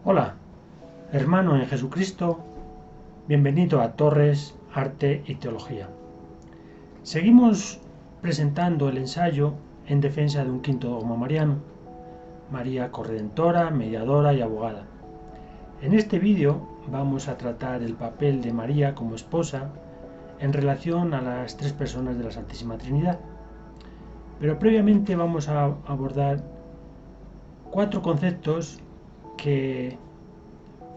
Hola, hermano en Jesucristo, bienvenido a Torres, Arte y Teología. Seguimos presentando el ensayo en defensa de un quinto dogma mariano, María corredentora, mediadora y abogada. En este vídeo vamos a tratar el papel de María como esposa en relación a las tres personas de la Santísima Trinidad. Pero previamente vamos a abordar cuatro conceptos que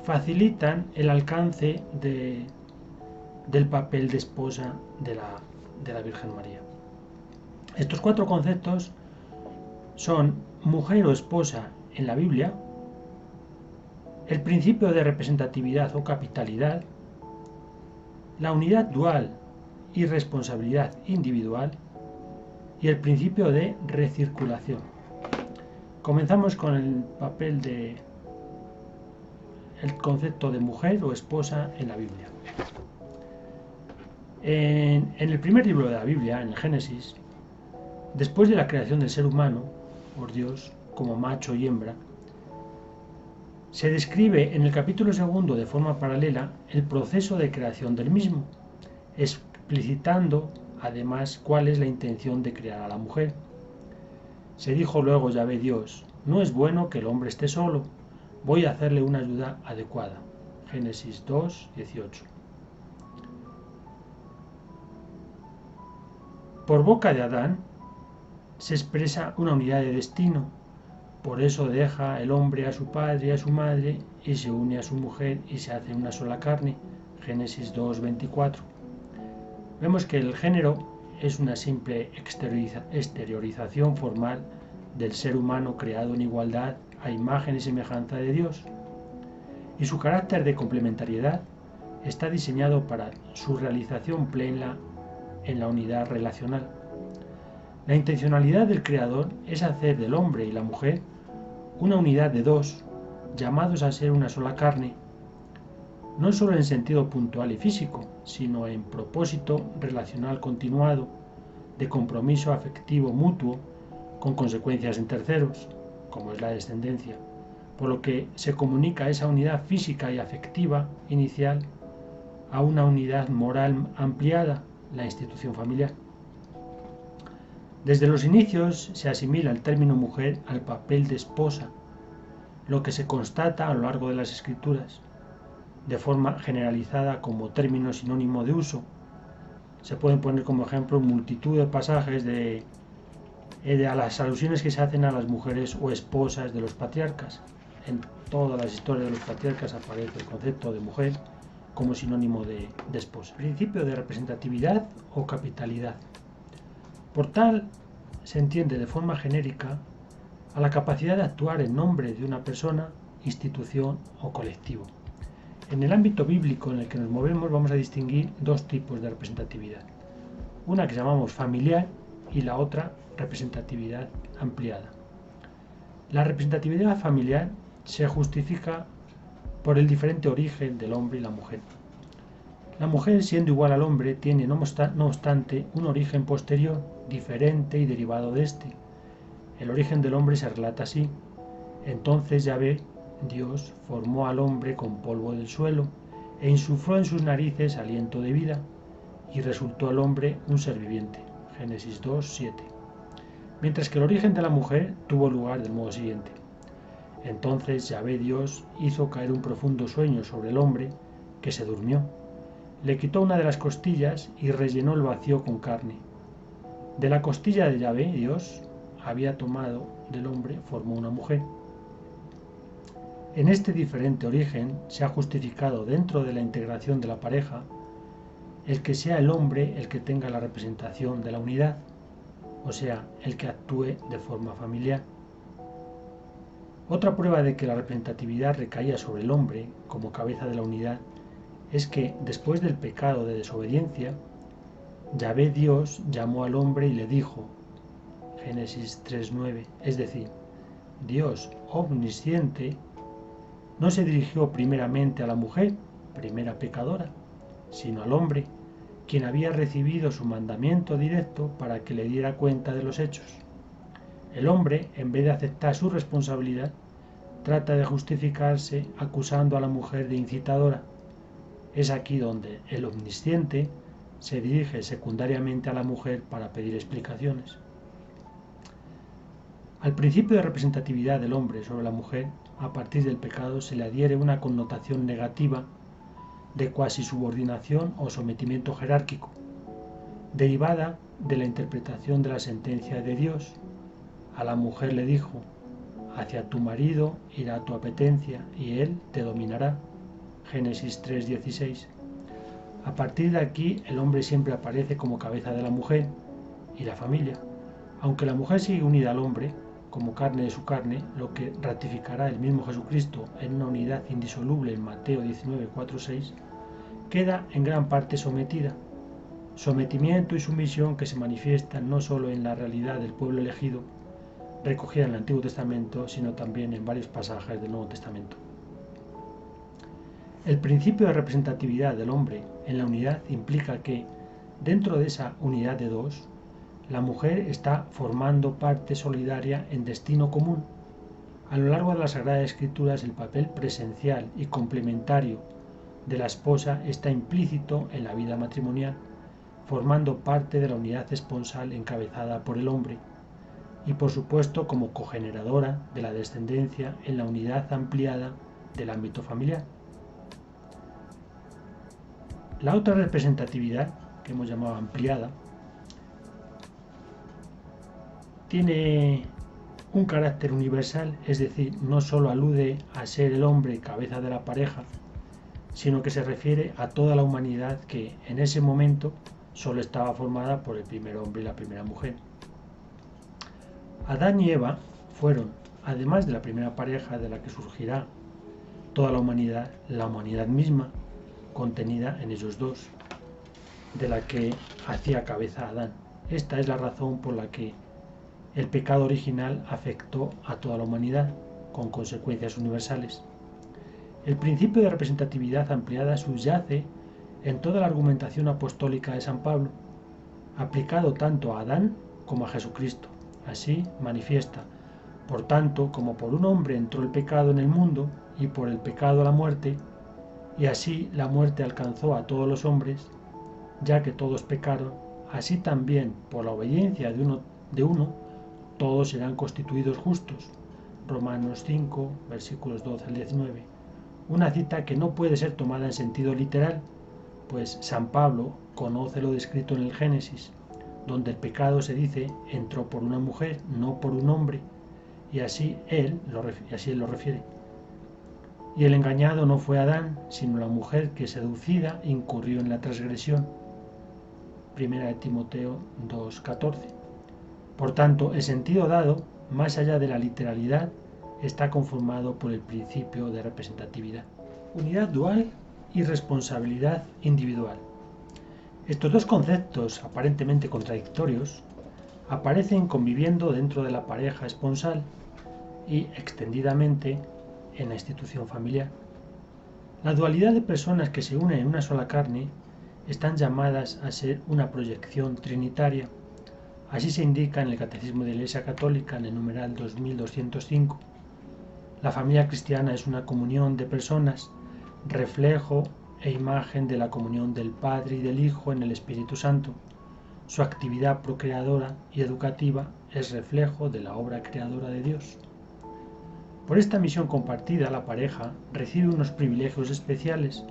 facilitan el alcance del papel de esposa de la Virgen María. Estos cuatro conceptos son mujer o esposa en la Biblia, el principio de representatividad o capitalidad, la unidad dual y responsabilidad individual y el principio de recirculación. Comenzamos con el concepto de mujer o esposa en la Biblia. En el primer libro de la Biblia, en el Génesis, después de la creación del ser humano por Dios como macho y hembra, se describe en el capítulo segundo de forma paralela el proceso de creación del mismo, explicitando además cuál es la intención de crear a la mujer. Se dijo luego Yahvé Dios: no es bueno que el hombre esté solo, voy a hacerle una ayuda adecuada. Génesis 2, 18. Por boca de Adán se expresa una unidad de destino. Por eso deja el hombre a su padre y a su madre y se une a su mujer y se hace una sola carne. Génesis 2:24. Vemos que el género es una simple exteriorización formal del ser humano creado en igualdad a imagen y semejanza de Dios. Y su carácter de complementariedad está diseñado para su realización plena en la unidad relacional. La intencionalidad del Creador es hacer del hombre y la mujer una unidad de dos, llamados a ser una sola carne, no solo en sentido puntual y físico, sino en propósito relacional continuado, de compromiso afectivo mutuo, con consecuencias en terceros, como es la descendencia, por lo que se comunica esa unidad física y afectiva inicial a una unidad moral ampliada, la institución familiar. Desde los inicios se asimila el término mujer al papel de esposa, lo que se constata a lo largo de las escrituras, de forma generalizada como término sinónimo de uso. Se pueden poner como ejemplo multitud de pasajes a las alusiones que se hacen a las mujeres o esposas de los patriarcas. En todas las historias de los patriarcas aparece el concepto de mujer como sinónimo de esposa. Principio de representatividad o capitalidad. Por tal, se entiende de forma genérica a la capacidad de actuar en nombre de una persona, institución o colectivo. En el ámbito bíblico en el que nos movemos vamos a distinguir dos tipos de representatividad. Una que llamamos familiar y la otra representatividad ampliada. La representatividad familiar se justifica por el diferente origen del hombre y la mujer. La mujer, siendo igual al hombre, tiene no obstante un origen posterior, diferente y derivado de este. El origen del hombre se relata así: entonces Yahvé Dios formó al hombre con polvo del suelo e insufló en sus narices aliento de vida, y resultó el hombre un ser viviente. Génesis 2:7. Mientras que el origen de la mujer tuvo lugar del modo siguiente: entonces Yahvé Dios hizo caer un profundo sueño sobre el hombre, que se durmió. Le quitó una de las costillas y rellenó el vacío con carne. De la costilla de Yahvé Dios había tomado del hombre, formó una mujer. En este diferente origen se ha justificado dentro de la integración de la pareja el que sea el hombre el que tenga la representación de la unidad, o sea, el que actúe de forma familiar. Otra prueba de que la representatividad recaía sobre el hombre como cabeza de la unidad es que, después del pecado de desobediencia, Yahvé Dios llamó al hombre y le dijo, Génesis 3:9, es decir, Dios omnisciente no se dirigió primeramente a la mujer, primera pecadora, sino al hombre, quien había recibido su mandamiento directo para que le diera cuenta de los hechos. El hombre, en vez de aceptar su responsabilidad, trata de justificarse acusando a la mujer de incitadora. Es aquí donde el omnisciente se dirige secundariamente a la mujer para pedir explicaciones. Al principio de representatividad del hombre sobre la mujer, a partir del pecado, se le adhiere una connotación negativa de cuasi subordinación o sometimiento jerárquico, derivada de la interpretación de la sentencia de Dios. A la mujer le dijo: hacia tu marido irá tu apetencia y él te dominará. Génesis 3:16. A partir de aquí, el hombre siempre aparece como cabeza de la mujer y la familia. Aunque la mujer sigue unida al hombre como carne de su carne, lo que ratificará el mismo Jesucristo en una unidad indisoluble en Mateo 19:4-6, queda en gran parte sometida. Sometimiento y sumisión que se manifiestan no solo en la realidad del pueblo elegido, recogida en el Antiguo Testamento, sino también en varios pasajes del Nuevo Testamento. El principio de representatividad del hombre en la unidad implica que, dentro de esa unidad de dos, la mujer está formando parte solidaria en destino común. A lo largo de las Sagradas Escrituras, el papel presencial y complementario de la esposa está implícito en la vida matrimonial, formando parte de la unidad esponsal encabezada por el hombre, y por supuesto como cogeneradora de la descendencia en la unidad ampliada del ámbito familiar. La otra representatividad, que hemos llamado ampliada, tiene un carácter universal, es decir, no solo alude a ser el hombre cabeza de la pareja, sino que se refiere a toda la humanidad que en ese momento solo estaba formada por el primer hombre y la primera mujer. Adán y Eva fueron, además de la primera pareja de la que surgirá toda la humanidad misma, contenida en ellos dos, de la que hacía cabeza Adán. Esta es la razón por la que el pecado original afectó a toda la humanidad, con consecuencias universales. El principio de representatividad ampliada subyace en toda la argumentación apostólica de San Pablo, aplicado tanto a Adán como a Jesucristo. Así manifiesta: por tanto, como por un hombre entró el pecado en el mundo, y por el pecado la muerte, y así la muerte alcanzó a todos los hombres, ya que todos pecaron, así también por la obediencia de uno todos serán constituidos justos. Romanos 5, versículos 12 al 19. Una cita que no puede ser tomada en sentido literal, pues San Pablo conoce lo descrito en el Génesis, donde el pecado, se dice, entró por una mujer, no por un hombre, y así él lo refiere. Y el engañado no fue Adán, sino la mujer que, seducida, incurrió en la transgresión. 1 Timoteo 2:14. Por tanto, el sentido dado, más allá de la literalidad, está conformado por el principio de representatividad. Unidad dual y responsabilidad individual. Estos dos conceptos, aparentemente contradictorios, aparecen conviviendo dentro de la pareja esponsal y, extendidamente, en la institución familiar. La dualidad de personas que se unen en una sola carne están llamadas a ser una proyección trinitaria. Así se indica en el Catecismo de la Iglesia Católica, en el numeral 2205. La familia cristiana es una comunión de personas, reflejo e imagen de la comunión del Padre y del Hijo en el Espíritu Santo. Su actividad procreadora y educativa es reflejo de la obra creadora de Dios. Por esta misión compartida, la pareja recibe unos privilegios especiales,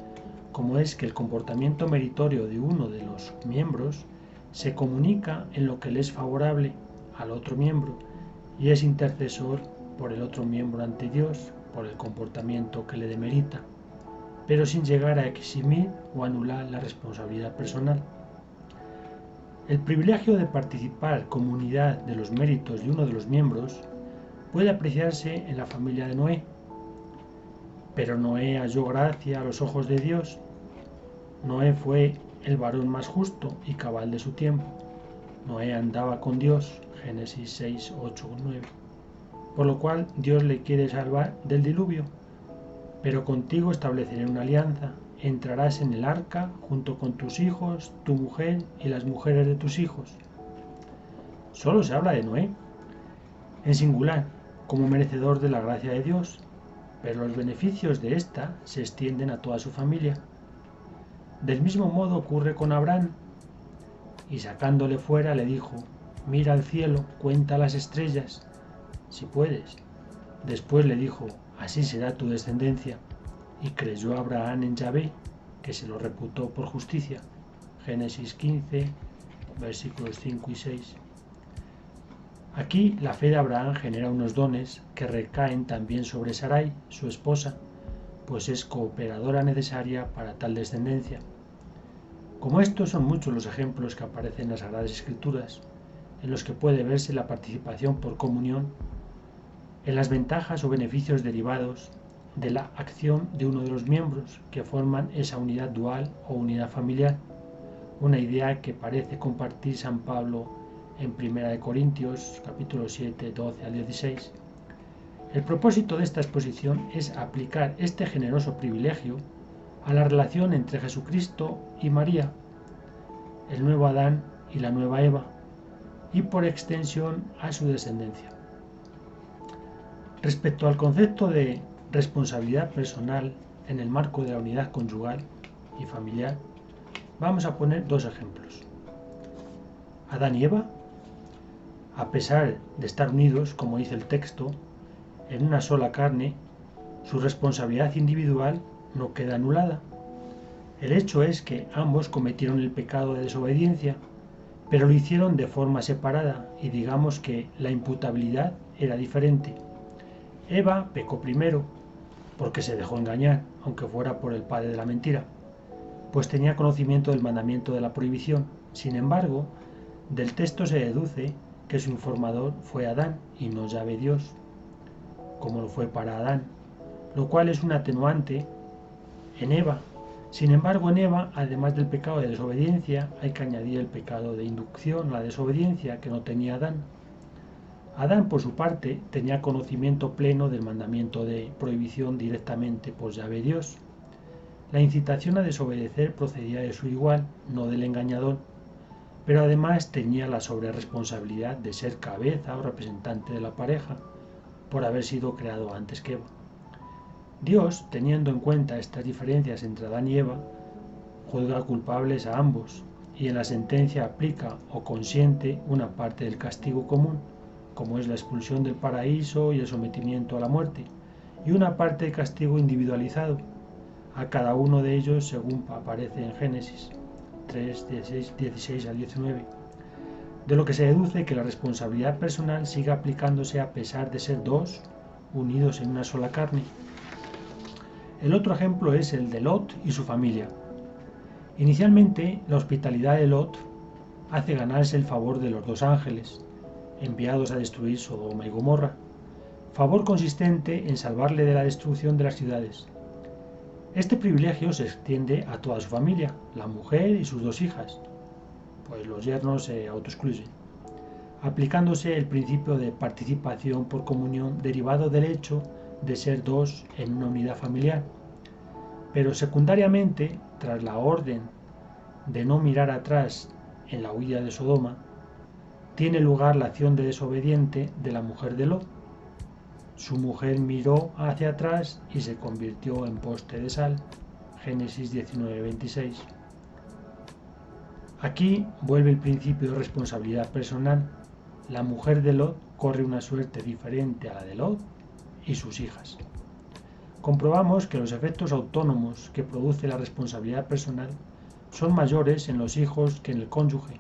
como es que el comportamiento meritorio de uno de los miembros se comunica en lo que le es favorable al otro miembro y es intercesor por el otro miembro ante Dios por el comportamiento que le demerita, pero sin llegar a eximir o anular la responsabilidad personal. El privilegio de participar como unidad de los méritos de uno de los miembros puede apreciarse en la familia de Noé. Pero Noé halló gracia a los ojos de Dios. Noé fue el varón más justo y cabal de su tiempo. Noé andaba con Dios. Génesis 6, 8, 9. Por lo cual Dios le quiere salvar del diluvio. Pero contigo estableceré una alianza. Entrarás en el arca junto con tus hijos, tu mujer y las mujeres de tus hijos. Solo se habla de Noé, en singular, como merecedor de la gracia de Dios, pero los beneficios de ésta se extienden a toda su familia. Del mismo modo ocurre con Abraham, y sacándole fuera le dijo: mira al cielo, cuenta las estrellas, si puedes. Después le dijo: así será tu descendencia. Y creyó Abraham en Yahvé, que se lo reputó por justicia. Génesis 15, versículos 5 y 6. Aquí la fe de Abraham genera unos dones que recaen también sobre Sarai, su esposa, pues es cooperadora necesaria para tal descendencia. Como estos son muchos los ejemplos que aparecen en las Sagradas Escrituras, en los que puede verse la participación por comunión en las ventajas o beneficios derivados de la acción de uno de los miembros que forman esa unidad dual o unidad familiar, una idea que parece compartir San Pablo en 1 Corintios capítulo 7, 12 al 16. El propósito de esta exposición es aplicar este generoso privilegio a la relación entre Jesucristo y María, el nuevo Adán y la nueva Eva, y por extensión a su descendencia. Respecto al concepto de responsabilidad personal en el marco de la unidad conyugal y familiar, vamos a poner dos ejemplos. Adán y Eva, a pesar de estar unidos, como dice el texto, en una sola carne, su responsabilidad individual no queda anulada. El hecho es que ambos cometieron el pecado de desobediencia, pero lo hicieron de forma separada y digamos que la imputabilidad era diferente. Eva pecó primero porque se dejó engañar, aunque fuera por el padre de la mentira, pues tenía conocimiento del mandamiento de la prohibición. Sin embargo, del texto se deduce que su informador fue Adán y no Yahvé Dios, como lo fue para Adán, lo cual es un atenuante en Eva. Sin embargo, en Eva, además del pecado de desobediencia, hay que añadir el pecado de inducción, la desobediencia que no tenía Adán. Adán, por su parte, tenía conocimiento pleno del mandamiento de prohibición directamente por Yahvé Dios. La incitación a desobedecer procedía de su igual, no del engañador, pero además tenía la sobreresponsabilidad de ser cabeza o representante de la pareja, por haber sido creado antes que Eva. Dios, teniendo en cuenta estas diferencias entre Adán y Eva, juzga culpables a ambos y en la sentencia aplica o consiente una parte del castigo común, como es la expulsión del paraíso y el sometimiento a la muerte, y una parte de castigo individualizado, a cada uno de ellos según aparece en Génesis 3, 16 al 19, de lo que se deduce que la responsabilidad personal sigue aplicándose a pesar de ser dos unidos en una sola carne. El otro ejemplo es el de Lot y su familia. Inicialmente, la hospitalidad de Lot hace ganarse el favor de los dos ángeles, enviados a destruir Sodoma y Gomorra, favor consistente en salvarle de la destrucción de las ciudades. Este privilegio se extiende a toda su familia, la mujer y sus dos hijas, pues los yernos se autoexcluyen, aplicándose el principio de participación por comunión derivado del hecho de ser dos en una unidad familiar. Pero secundariamente, tras la orden de no mirar atrás en la huida de Sodoma, tiene lugar la acción de desobediente de la mujer de Lot. Su mujer miró hacia atrás y se convirtió en poste de sal. Génesis 19:26. Aquí vuelve el principio de responsabilidad personal. La mujer de Lot corre una suerte diferente a la de Lot y sus hijas. Comprobamos que los efectos autónomos que produce la responsabilidad personal son mayores en los hijos que en el cónyuge.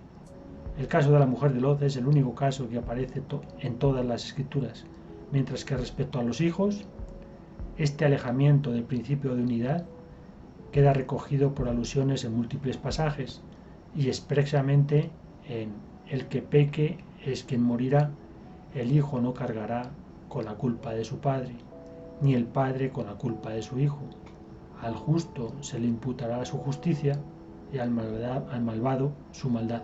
El caso de la mujer de Lot es el único caso que aparece en todas las escrituras, mientras que respecto a los hijos, este alejamiento del principio de unidad queda recogido por alusiones en múltiples pasajes y expresamente en el que peque es quien morirá, el hijo no cargará con la culpa de su padre, ni el padre con la culpa de su hijo. Al justo se le imputará su justicia y al malvado su maldad.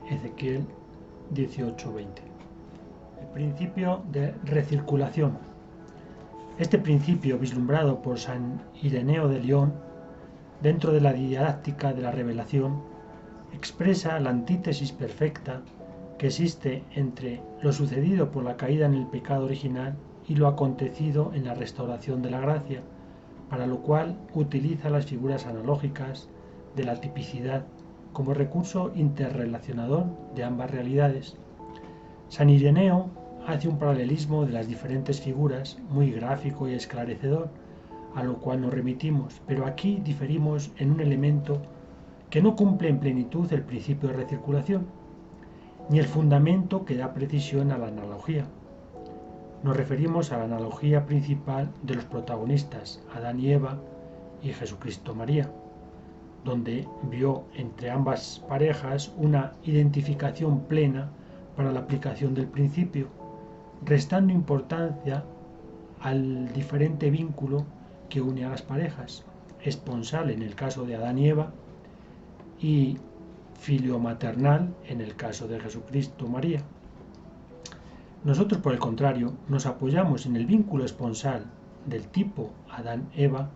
Ezequiel 18:20. El principio de recirculación. Este principio, vislumbrado por San Ireneo de León, dentro de la didáctica de la revelación, expresa la antítesis perfecta que existe entre lo sucedido por la caída en el pecado original y lo acontecido en la restauración de la gracia, para lo cual utiliza las figuras analógicas de la tipicidad como recurso interrelacionador de ambas realidades. San Ireneo hace un paralelismo de las diferentes figuras muy gráfico y esclarecedor, a lo cual nos remitimos, pero aquí diferimos en un elemento que no cumple en plenitud el principio de recirculación, ni el fundamento que da precisión a la analogía. Nos referimos a la analogía principal de los protagonistas, Adán y Eva y Jesucristo María, donde vio entre ambas parejas una identificación plena para la aplicación del principio, restando importancia al diferente vínculo que une a las parejas, esponsal en el caso de Adán y Eva y filiomaternal en el caso de Jesucristo María. Nosotros, por el contrario, nos apoyamos en el vínculo esponsal del tipo Adán-Eva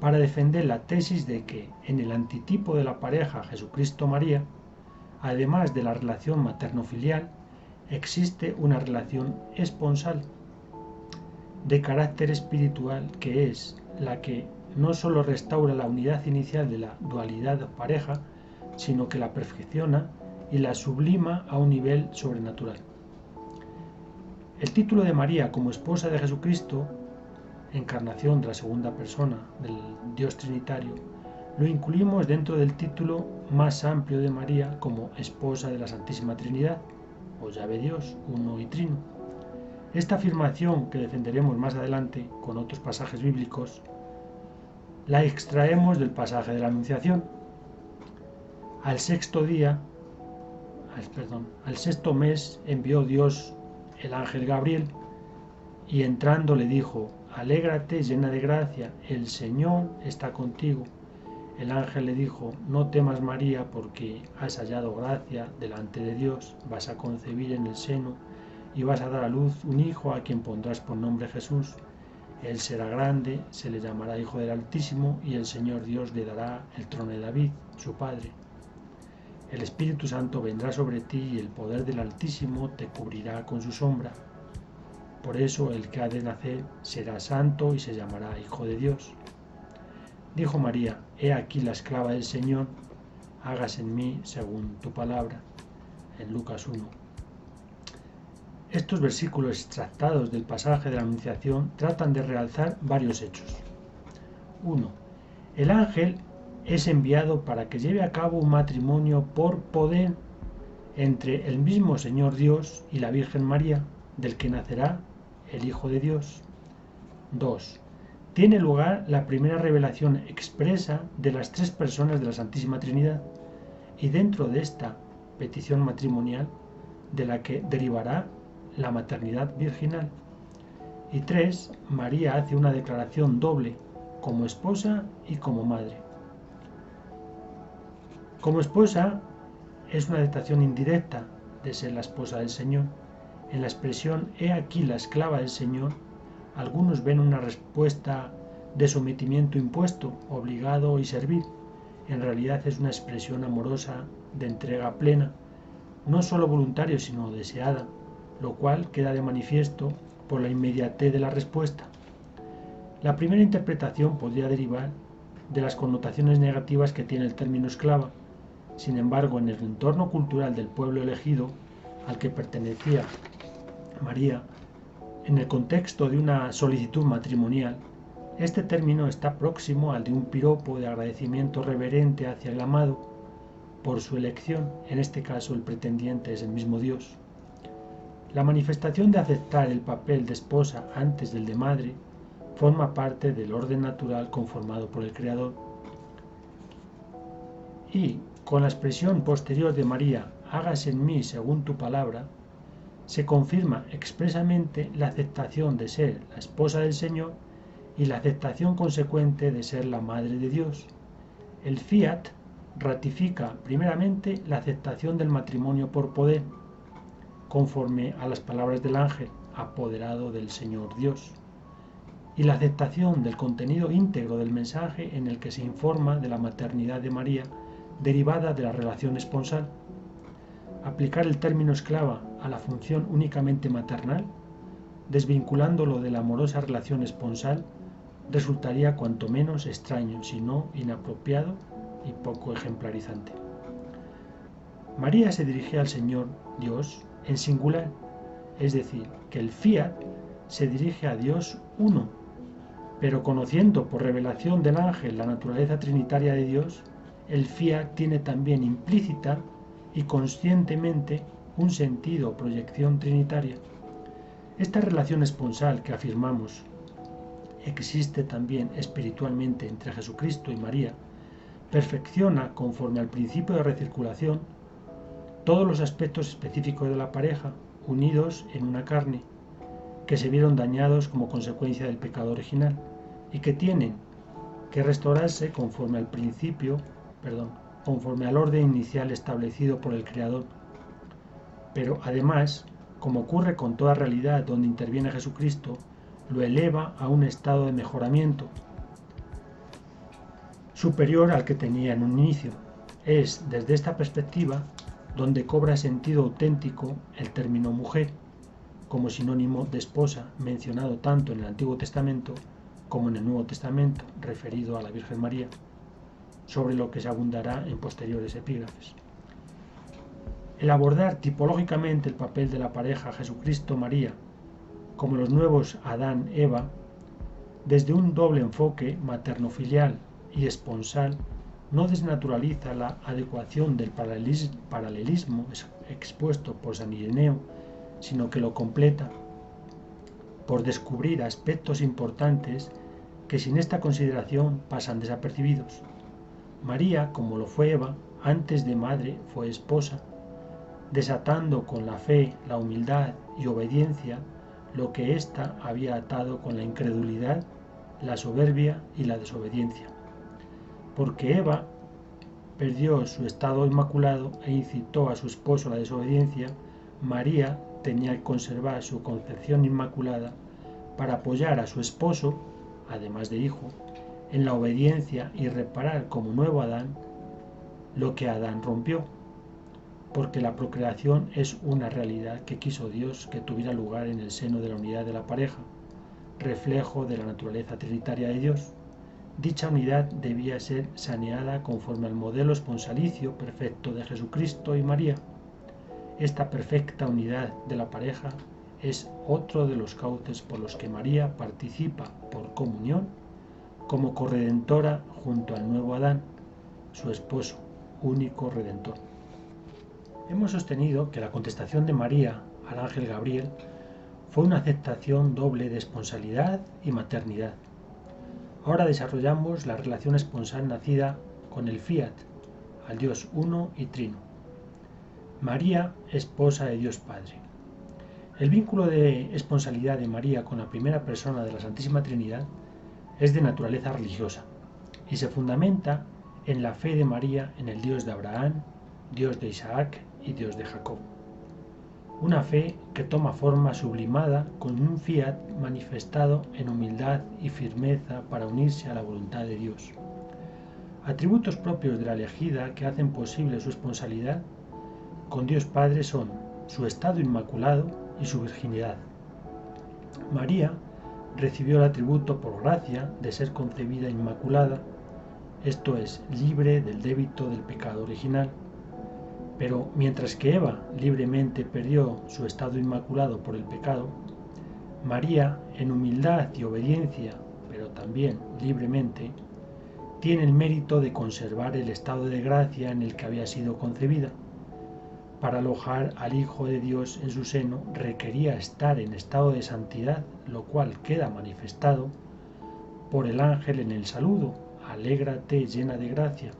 para defender la tesis de que en el antitipo de la pareja Jesucristo-María, además de la relación materno-filial, existe una relación esponsal de carácter espiritual que es la que no solo restaura la unidad inicial de la dualidad pareja, sino que la perfecciona y la sublima a un nivel sobrenatural. El título de María como esposa de Jesucristo, encarnación de la segunda persona del Dios Trinitario, lo incluimos dentro del título más amplio de María como esposa de la Santísima Trinidad, o llave Dios, uno y trino. Esta afirmación, que defenderemos más adelante con otros pasajes bíblicos, la extraemos del pasaje de la Anunciación. Al sexto mes envió Dios el ángel Gabriel y entrando le dijo: alégrate llena de gracia, el Señor está contigo. El ángel le dijo: no temas María, porque has hallado gracia delante de Dios, vas a concebir en el seno y vas a dar a luz un hijo a quien pondrás por nombre Jesús. Él será grande, se le llamará Hijo del Altísimo, y el Señor Dios le dará el trono de David, su padre. El Espíritu Santo vendrá sobre ti y el poder del Altísimo te cubrirá con su sombra. Por eso el que ha de nacer será santo y se llamará Hijo de Dios. Dijo María: he aquí la esclava del Señor, hágase en mí según tu palabra. En Lucas 1. Estos versículos extractados del pasaje de la Anunciación tratan de realzar varios hechos. 1. El ángel es enviado para que lleve a cabo un matrimonio por poder entre el mismo Señor Dios y la Virgen María, del que nacerá el Hijo de Dios. 2. Tiene lugar la primera revelación expresa de las tres personas de la Santísima Trinidad, y dentro de esta petición matrimonial, de la que derivará la maternidad virginal. Y 3. María hace una declaración doble, como esposa y como madre. Como esposa es una aceptación indirecta de ser la esposa del Señor. En la expresión «he aquí la esclava del Señor», algunos ven una respuesta de sometimiento impuesto, obligado y servir. En realidad es una expresión amorosa de entrega plena, no solo voluntaria sino deseada, lo cual queda de manifiesto por la inmediatez de la respuesta. La primera interpretación podría derivar de las connotaciones negativas que tiene el término esclava. Sin embargo, en el entorno cultural del pueblo elegido al que pertenecía María, en el contexto de una solicitud matrimonial, este término está próximo al de un piropo de agradecimiento reverente hacia el amado por su elección. En este caso, el pretendiente es el mismo Dios. La manifestación de aceptar el papel de esposa antes del de madre forma parte del orden natural conformado por el Creador. Y con la expresión posterior de María, hágase en mí según tu palabra, se confirma expresamente la aceptación de ser la esposa del Señor y la aceptación consecuente de ser la madre de Dios. El fiat ratifica primeramente la aceptación del matrimonio por poder, conforme a las palabras del ángel, apoderado del Señor Dios, y la aceptación del contenido íntegro del mensaje en el que se informa de la maternidad de María derivada de la relación esponsal. Aplicar el término esclava a la función únicamente maternal desvinculándolo de la amorosa relación esponsal, resultaría cuanto menos extraño, si no inapropiado y poco ejemplarizante. María se dirigía al Señor Dios en singular, es decir, que el fiat se dirige a Dios uno, pero conociendo por revelación del ángel la naturaleza trinitaria de Dios, el fiat tiene también implícita y conscientemente un sentido o proyección trinitaria. Esta relación esponsal que afirmamos existe también espiritualmente entre Jesucristo y María, perfecciona, conforme al principio de recirculación, todos los aspectos específicos de la pareja, unidos en una carne, que se vieron dañados como consecuencia del pecado original y que tienen que restaurarse conforme al orden inicial establecido por el Creador. Pero además, como ocurre con toda realidad donde interviene Jesucristo, lo eleva a un estado de mejoramiento superior al que tenía en un inicio. Es desde esta perspectiva donde cobra sentido auténtico el término mujer, como sinónimo de esposa, mencionado tanto en el Antiguo Testamento como en el Nuevo Testamento, referido a la Virgen María, sobre lo que se abundará en posteriores epígrafes. El abordar tipológicamente el papel de la pareja Jesucristo-María, como los nuevos Adán-Eva, desde un doble enfoque materno-filial y esponsal, no desnaturaliza la adecuación del paralelismo expuesto por San Ireneo, sino que lo completa por descubrir aspectos importantes que sin esta consideración pasan desapercibidos. María, como lo fue Eva, antes de madre fue esposa, desatando con la fe, la humildad y obediencia lo que ésta había atado con la incredulidad, la soberbia y la desobediencia. Porque Eva perdió su estado inmaculado e incitó a su esposo a la desobediencia, María tenía que conservar su concepción inmaculada para apoyar a su esposo, además de hijo, en la obediencia y reparar como nuevo Adán lo que Adán rompió, porque la procreación es una realidad que quiso Dios que tuviera lugar en el seno de la unidad de la pareja, reflejo de la naturaleza trinitaria de Dios. Dicha unidad debía ser saneada conforme al modelo esponsalicio perfecto de Jesucristo y María. Esta perfecta unidad de la pareja es otro de los cauces por los que María participa por comunión como corredentora junto al nuevo Adán, su esposo, único redentor. Hemos sostenido que la contestación de María al ángel Gabriel fue una aceptación doble de esponsalidad y maternidad. Ahora desarrollamos la relación esponsal nacida con el fiat, al Dios uno y trino. María, esposa de Dios Padre. El vínculo de esponsalidad de María con la primera persona de la Santísima Trinidad es de naturaleza religiosa y se fundamenta en la fe de María en el Dios de Abraham, Dios de Isaac y Dios de Jacob. Una fe que toma forma sublimada con un fiat manifestado en humildad y firmeza para unirse a la voluntad de Dios. Atributos propios de la elegida que hacen posible su esponsalidad con Dios Padre son su estado inmaculado y su virginidad. María recibió el atributo por gracia de ser concebida inmaculada, esto es, libre del débito del pecado original. Pero mientras que Eva libremente perdió su estado inmaculado por el pecado, María, en humildad y obediencia, pero también libremente, tiene el mérito de conservar el estado de gracia en el que había sido concebida. Para alojar al Hijo de Dios en su seno requería estar en estado de santidad, lo cual queda manifestado por el ángel en el saludo, alégrate llena de gracia,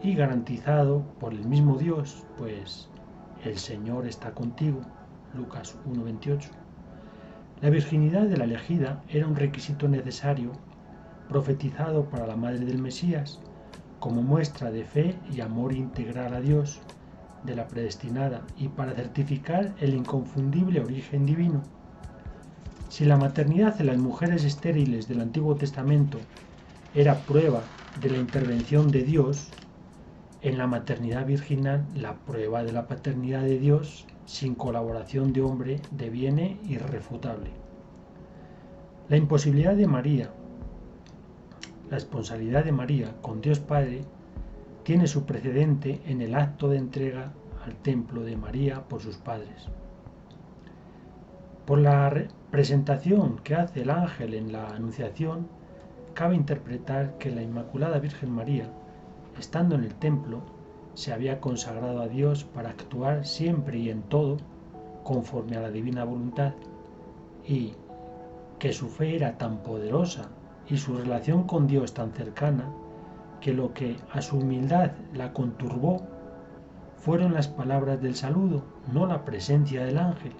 y garantizado por el mismo Dios, pues el Señor está contigo, Lucas 1:28. La virginidad de la elegida era un requisito necesario, profetizado para la madre del Mesías, como muestra de fe y amor integral a Dios, de la predestinada, y para certificar el inconfundible origen divino. Si la maternidad en las mujeres estériles del Antiguo Testamento era prueba de la intervención de Dios, en la maternidad virginal la prueba de la paternidad de Dios sin colaboración de hombre deviene irrefutable. La imposibilidad de María, la responsabilidad de María con Dios Padre tiene su precedente en el acto de entrega al templo de María por sus padres. Por la presentación que hace el ángel en la Anunciación, cabe interpretar que la Inmaculada Virgen María, estando en el templo, se había consagrado a Dios para actuar siempre y en todo conforme a la divina voluntad, y que su fe era tan poderosa y su relación con Dios tan cercana, que lo que a su humildad la conturbó fueron las palabras del saludo, no la presencia del ángel.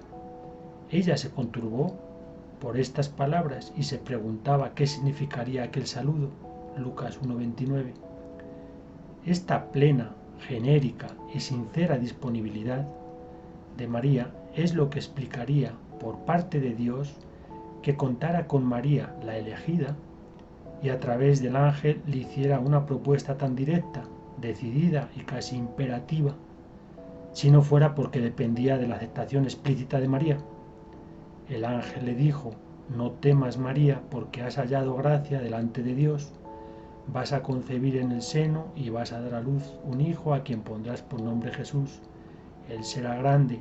Ella se conturbó por estas palabras y se preguntaba qué significaría aquel saludo. Lucas 1:29. Esta plena, genérica y sincera disponibilidad de María es lo que explicaría por parte de Dios que contara con María la elegida y a través del ángel le hiciera una propuesta tan directa, decidida y casi imperativa, si no fuera porque dependía de la aceptación explícita de María. El ángel le dijo: no temas, María, porque has hallado gracia delante de Dios. Vas a concebir en el seno y vas a dar a luz un hijo a quien pondrás por nombre Jesús. Él será grande,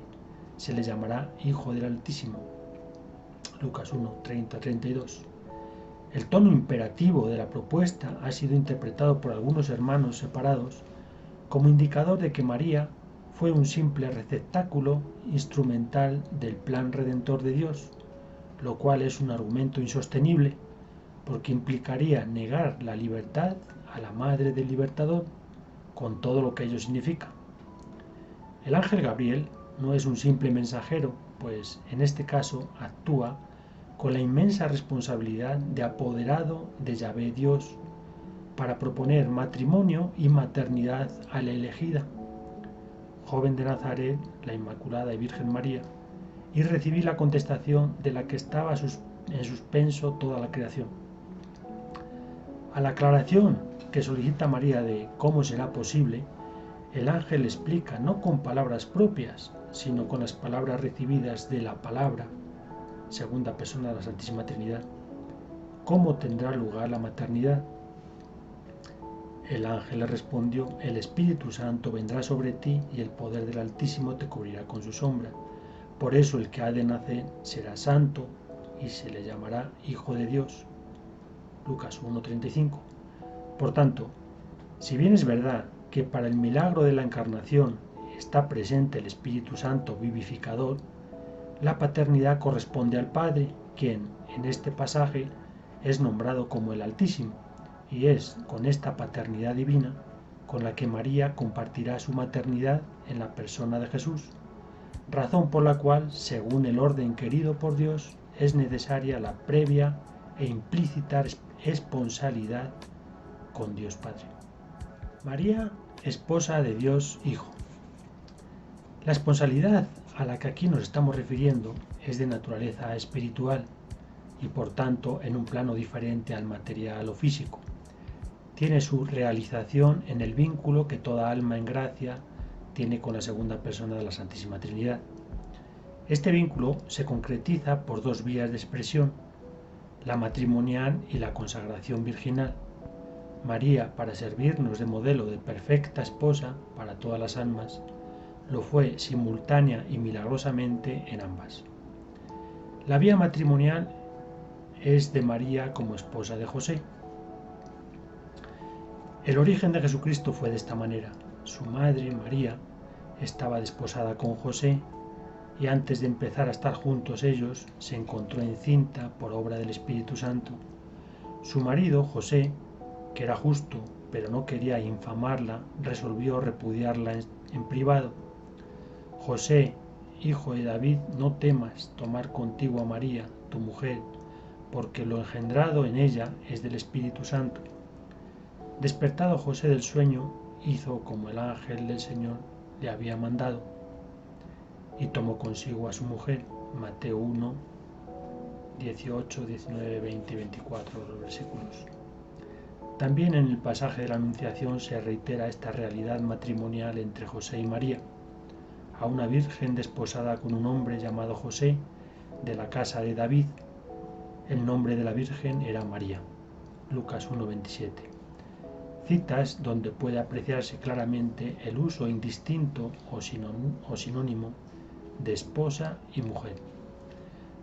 se le llamará Hijo del Altísimo. Lucas 1:30-32. El tono imperativo de la propuesta ha sido interpretado por algunos hermanos separados como indicador de que María fue un simple receptáculo instrumental del plan redentor de Dios, lo cual es un argumento insostenible, porque implicaría negar la libertad a la Madre del Libertador, con todo lo que ello significa. El ángel Gabriel no es un simple mensajero, pues en este caso actúa con la inmensa responsabilidad de apoderado de Yahvé Dios, para proponer matrimonio y maternidad a la elegida, joven de Nazaret, la Inmaculada y Virgen María, y recibí la contestación de la que estaba en suspenso toda la creación. A la aclaración que solicita María de cómo será posible, el ángel explica no con palabras propias, sino con las palabras recibidas de la palabra, segunda persona de la Santísima Trinidad, cómo tendrá lugar la maternidad. El ángel le respondió: el Espíritu Santo vendrá sobre ti y el poder del Altísimo te cubrirá con su sombra. Por eso el que ha de nacer será santo y se le llamará Hijo de Dios. Lucas 1:35. Por tanto, si bien es verdad que para el milagro de la encarnación está presente el Espíritu Santo vivificador, la paternidad corresponde al Padre, quien en este pasaje es nombrado como el Altísimo, y es con esta paternidad divina con la que María compartirá su maternidad en la persona de Jesús, razón por la cual, según el orden querido por Dios, es necesaria la previa e implícita esponsalidad con Dios Padre. María, esposa de Dios Hijo. La esponsalidad a la que aquí nos estamos refiriendo es de naturaleza espiritual y por tanto en un plano diferente al material o físico. Tiene su realización en el vínculo que toda alma en gracia tiene con la segunda persona de la Santísima Trinidad. Este vínculo se concretiza por dos vías de expresión: la matrimonial y la consagración virginal. María, para servirnos de modelo de perfecta esposa para todas las almas, lo fue simultánea y milagrosamente en ambas. La vía matrimonial es de María como esposa de José. El origen de Jesucristo fue de esta manera. Su madre, María, estaba desposada con José y antes de empezar a estar juntos ellos, se encontró encinta por obra del Espíritu Santo. Su marido, José, que era justo, pero no quería infamarla, resolvió repudiarla en privado. José, hijo de David, no temas tomar contigo a María, tu mujer, porque lo engendrado en ella es del Espíritu Santo. Despertado José del sueño, hizo como el ángel del Señor le había mandado, y tomó consigo a su mujer. Mateo 1, 18, 19, 20 y 24 los versículos. También en el pasaje de la Anunciación se reitera esta realidad matrimonial entre José y María. a una virgen desposada con un hombre llamado José, de la casa de David. El nombre de la virgen era María. Lucas 1:27. Citas donde puede apreciarse claramente el uso indistinto o sinónimo de esposa y mujer.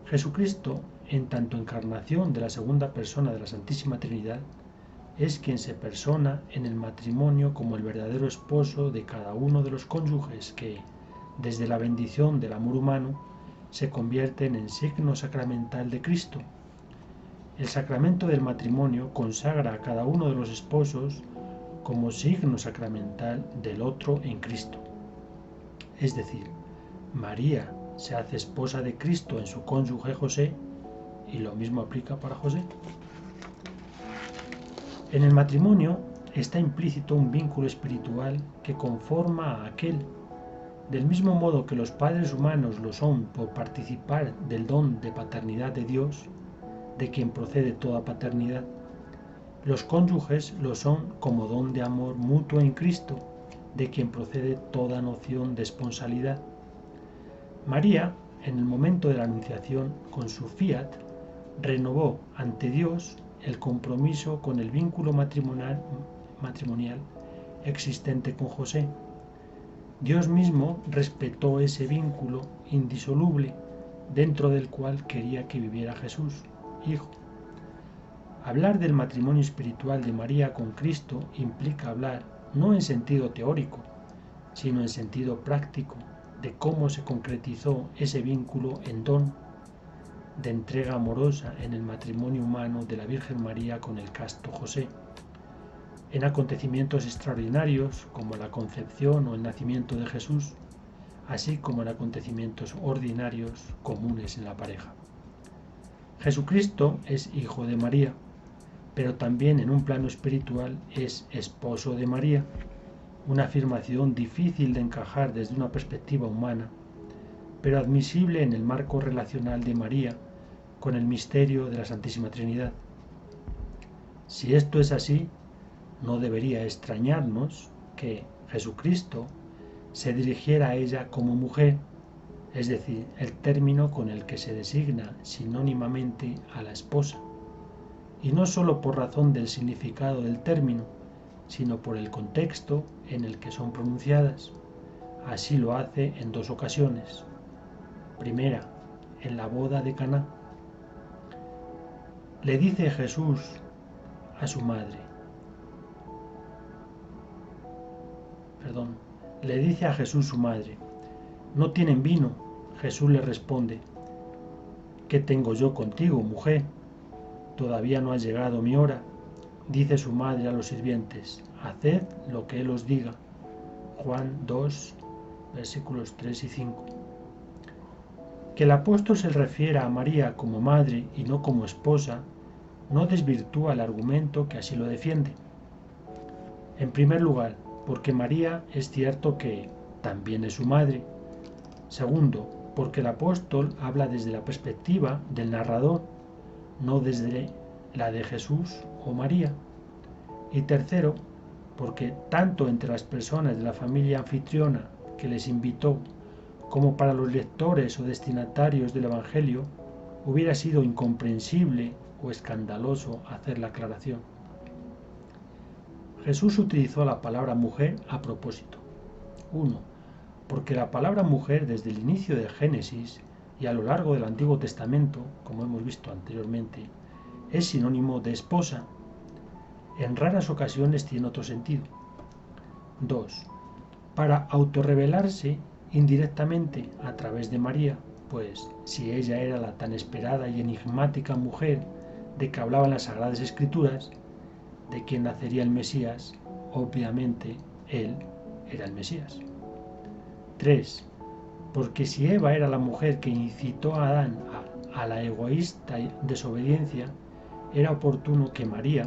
Jesucristo, en tanto encarnación de la segunda persona de la Santísima Trinidad, es quien se persona en el matrimonio como el verdadero esposo de cada uno de los cónyuges que, desde la bendición del amor humano, se convierten en signo sacramental de Cristo. El sacramento del matrimonio consagra a cada uno de los esposos como signo sacramental del otro en Cristo. Es decir, María se hace esposa de Cristo en su cónyuge José, y lo mismo aplica para José. En el matrimonio está implícito un vínculo espiritual que conforma a aquel, del mismo modo que los padres humanos lo son por participar del don de paternidad de Dios, de quien procede toda paternidad. Los cónyuges lo son como don de amor mutuo en Cristo, de quien procede toda noción de esponsalidad. María, en el momento de la Anunciación, con su fiat, renovó ante Dios el compromiso con el vínculo matrimonial existente con José. Dios mismo respetó ese vínculo indisoluble dentro del cual quería que viviera Jesús, Hijo. Hablar del matrimonio espiritual de María con Cristo implica hablar no en sentido teórico, sino en sentido práctico de cómo se concretizó ese vínculo en don de entrega amorosa en el matrimonio humano de la Virgen María con el casto José, en acontecimientos extraordinarios como la concepción o el nacimiento de Jesús, así como en acontecimientos ordinarios comunes en la pareja. Jesucristo es hijo de María, pero también en un plano espiritual es esposo de María, una afirmación difícil de encajar desde una perspectiva humana, pero admisible en el marco relacional de María con el misterio de la Santísima Trinidad. Si esto es así, no debería extrañarnos que Jesucristo se dirigiera a ella como mujer, es decir, el término con el que se designa sinónimamente a la esposa, y no sólo por razón del significado del término, sino por el contexto en el que son pronunciadas. Así lo hace en dos ocasiones. Primera, en la boda de Caná. Le dice Jesús a su madre, le dice a Jesús su madre, no tienen vino. Jesús le responde, ¿qué tengo yo contigo, mujer? Todavía no ha llegado mi hora. Dice su madre a los sirvientes, haced lo que él os diga. Juan 2, versículos 3 y 5. Que el apóstol se refiera a María como madre y no como esposa, no desvirtúa el argumento que así lo defiende. En primer lugar, porque María es cierto que también es su madre. Segundo, porque el apóstol habla desde la perspectiva del narrador, no desde la de Jesús o María. Y tercero, porque tanto entre las personas de la familia anfitriona que les invitó, como para los lectores o destinatarios del Evangelio, hubiera sido incomprensible o escandaloso hacer la aclaración. Jesús utilizó la palabra mujer a propósito. 1. Porque la palabra mujer desde el inicio del Génesis y a lo largo del Antiguo Testamento, como hemos visto anteriormente, es sinónimo de esposa. En raras ocasiones tiene otro sentido. 2. Para autorrevelarse indirectamente a través de María, pues si ella era la tan esperada y enigmática mujer de que hablaban las Sagradas Escrituras, de quien nacería el Mesías, obviamente él era el Mesías. 3. Porque si Eva era la mujer que incitó a Adán a la egoísta desobediencia, era oportuno que María,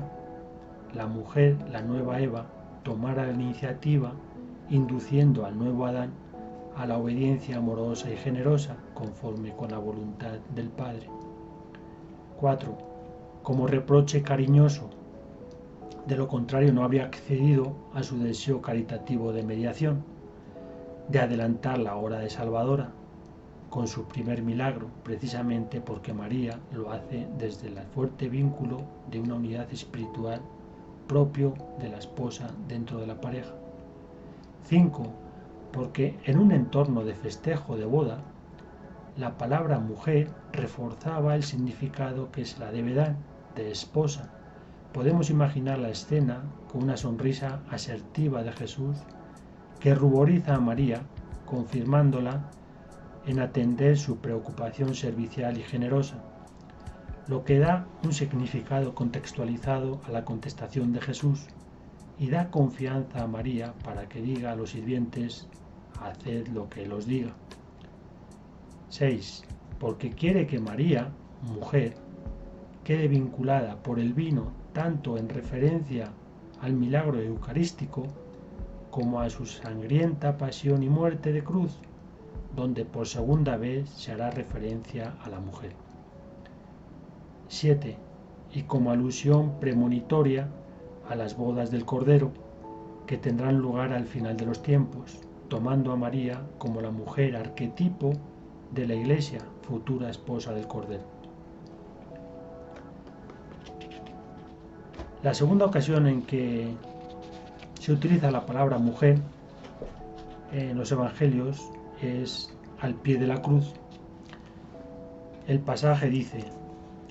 la mujer, la nueva Eva, tomara la iniciativa, induciendo al nuevo Adán a la obediencia amorosa y generosa, conforme con la voluntad del Padre. 4. Como reproche cariñoso, de lo contrario no habría accedido a su deseo caritativo de mediación. de adelantar la hora de Salvadora con su primer milagro, precisamente porque María lo hace desde el fuerte vínculo de una unidad espiritual propio de la esposa dentro de la pareja. 5. Porque en un entorno de festejo de boda, la palabra mujer reforzaba el significado que se la debe dar, de esposa. Podemos imaginar la escena con una sonrisa asertiva de Jesús que ruboriza a María, confirmándola en atender su preocupación servicial y generosa, lo que da un significado contextualizado a la contestación de Jesús y da confianza a María para que diga a los sirvientes: haced lo que Él os diga. 6. Porque quiere que María, mujer, quede vinculada por el vino tanto en referencia al milagro eucarístico como a su sangrienta pasión y muerte de cruz, donde por segunda vez se hará referencia a la mujer. 7. Y como alusión premonitoria a las bodas del Cordero, que tendrán lugar al final de los tiempos, tomando a María como la mujer arquetipo de la Iglesia, futura esposa del Cordero. La segunda ocasión en que se utiliza la palabra mujer en los Evangelios es al pie de la cruz. El pasaje dice: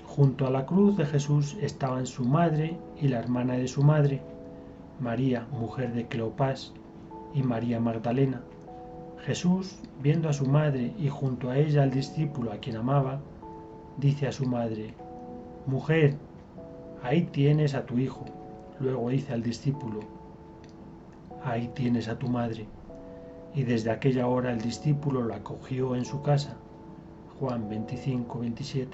junto a la cruz de Jesús estaban su madre y la hermana de su madre, María, mujer de Cleopas, y María Magdalena. Jesús, viendo a su madre y junto a ella al discípulo a quien amaba, dice a su madre: mujer, ahí tienes a tu hijo. Luego dice al discípulo: ahí tienes a tu madre. Y desde aquella hora el discípulo lo acogió en su casa. Juan 25-27.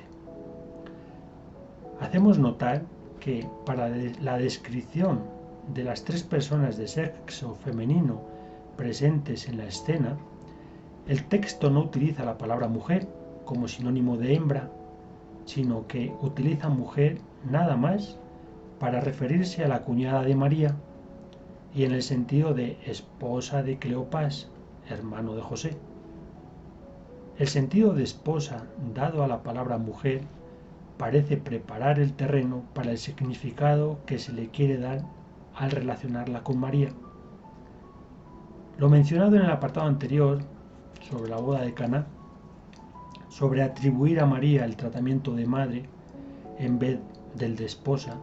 Hacemos notar que para la descripción de las tres personas de sexo femenino presentes en la escena, el texto no utiliza la palabra mujer como sinónimo de hembra, sino que utiliza mujer nada más para referirse a la cuñada de María y en el sentido de esposa de Cleopas, hermano de José. El sentido de esposa dado a la palabra mujer parece preparar el terreno para el significado que se le quiere dar al relacionarla con María. Lo mencionado en el apartado anterior sobre la boda de Caná, sobre atribuir a María el tratamiento de madre en vez del de esposa,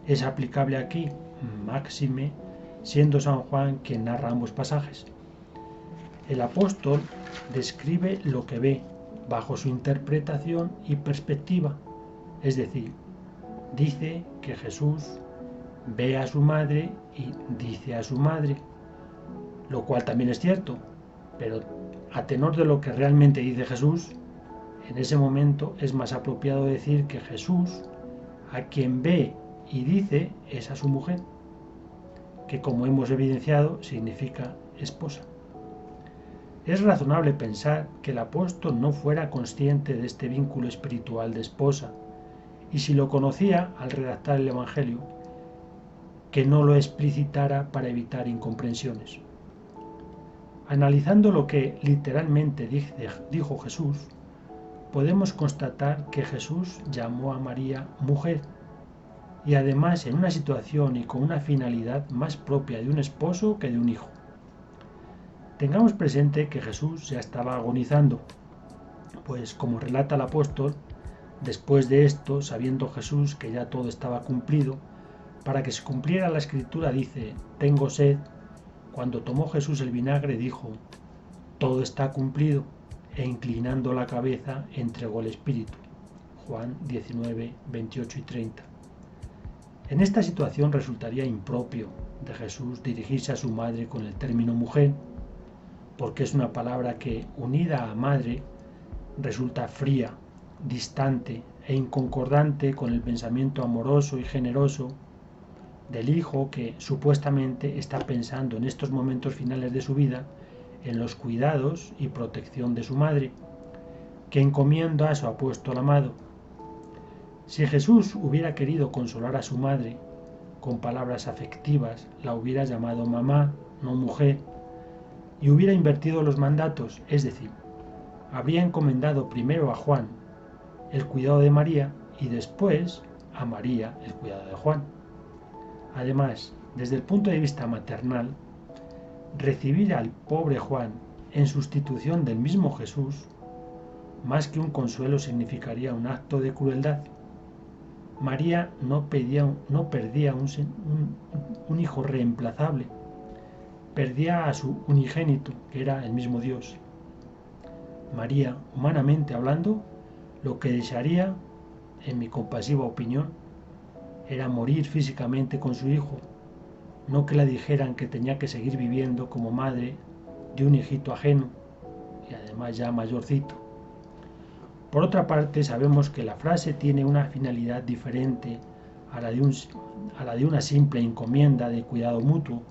es aplicable aquí, máxime siendo San Juan quien narra ambos pasajes. El apóstol describe lo que ve bajo su interpretación y perspectiva, es decir, dice que Jesús ve a su madre y dice a su madre, lo cual también es cierto, pero a tenor de lo que realmente dice Jesús, en ese momento es más apropiado decir que Jesús, a quien ve y dice, es a su mujer, que como hemos evidenciado significa esposa. Es razonable pensar que el apóstol no fuera consciente de este vínculo espiritual de esposa, y si lo conocía al redactar el Evangelio, que no lo explicitara para evitar incomprensiones. Analizando lo que literalmente dijo Jesús, podemos constatar que Jesús llamó a María mujer, y además en una situación y con una finalidad más propia de un esposo que de un hijo. Tengamos presente que Jesús ya estaba agonizando, pues como relata el apóstol, después de esto, sabiendo Jesús que ya todo estaba cumplido, para que se cumpliera la escritura dice: tengo sed. Cuando tomó Jesús el vinagre dijo: todo está cumplido, e inclinando la cabeza entregó el espíritu. Juan 19, 28 y 30. En esta situación resultaría impropio de Jesús dirigirse a su madre con el término mujer, porque es una palabra que, unida a madre, resulta fría, distante e inconcordante con el pensamiento amoroso y generoso del hijo que supuestamente está pensando en estos momentos finales de su vida en los cuidados y protección de su madre, que encomienda a su apóstol amado. Si Jesús hubiera querido consolar a su madre con palabras afectivas, la hubiera llamado mamá, no mujer, y hubiera invertido los mandatos, es decir, habría encomendado primero a Juan el cuidado de María y después a María el cuidado de Juan. Además, desde el punto de vista maternal, recibir al pobre Juan en sustitución del mismo Jesús, más que un consuelo, significaría un acto de crueldad. María no perdía un hijo reemplazable, perdía a su unigénito, que era el mismo Dios. María, humanamente hablando, lo que desearía, en mi compasiva opinión, era morir físicamente con su hijo, no que le dijeran que tenía que seguir viviendo como madre de un hijito ajeno, y además ya mayorcito. Por otra parte, sabemos que la frase tiene una finalidad diferente a la de una simple encomienda de cuidado mutuo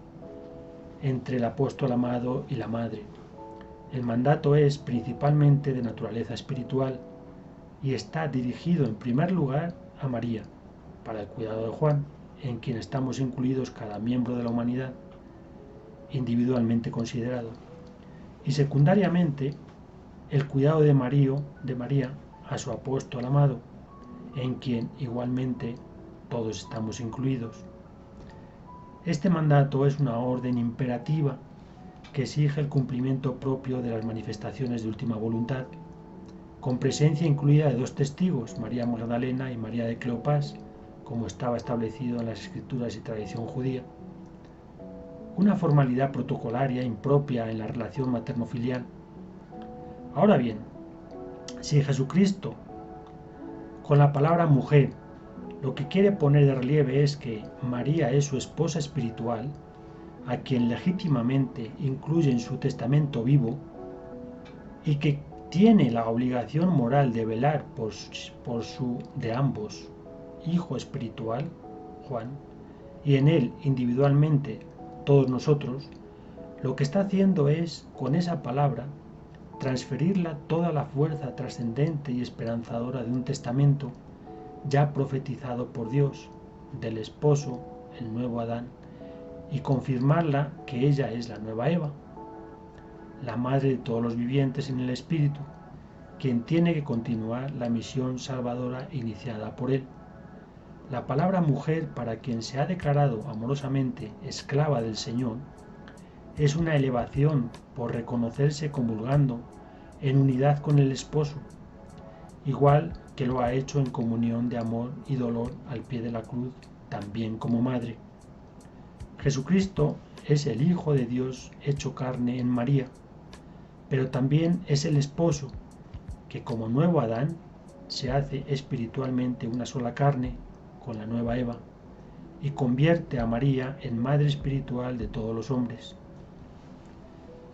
entre el apóstol amado y la madre. El mandato es principalmente de naturaleza espiritual y está dirigido en primer lugar a María, para el cuidado de Juan, en quien estamos incluidos cada miembro de la humanidad, individualmente considerado, y secundariamente el cuidado de María a su apóstol amado, en quien igualmente todos estamos incluidos. Este mandato es una orden imperativa que exige el cumplimiento propio de las manifestaciones de última voluntad, con presencia incluida de dos testigos, María Magdalena y María de Cleopas, como estaba establecido en las escrituras y tradición judía. Una formalidad protocolaria impropia en la relación materno-filial. Ahora bien, si Jesucristo, con la palabra mujer, lo que quiere poner de relieve es que María es su esposa espiritual, a quien legítimamente incluye en su testamento vivo, y que tiene la obligación moral de velar por su de ambos hijo espiritual, Juan, y en él individualmente todos nosotros, lo que está haciendo es, con esa palabra, transferirla toda la fuerza trascendente y esperanzadora de un testamento ya profetizado por Dios, del esposo, el nuevo Adán, y confirmarla que ella es la nueva Eva, la madre de todos los vivientes en el Espíritu, quien tiene que continuar la misión salvadora iniciada por él. La palabra mujer, para quien se ha declarado amorosamente esclava del Señor, es una elevación por reconocerse comulgando en unidad con el esposo, igual que lo ha hecho en comunión de amor y dolor al pie de la cruz, también como madre. Jesucristo es el Hijo de Dios hecho carne en María, pero también es el esposo, que como nuevo Adán se hace espiritualmente una sola carne con la nueva Eva y convierte a María en madre espiritual de todos los hombres.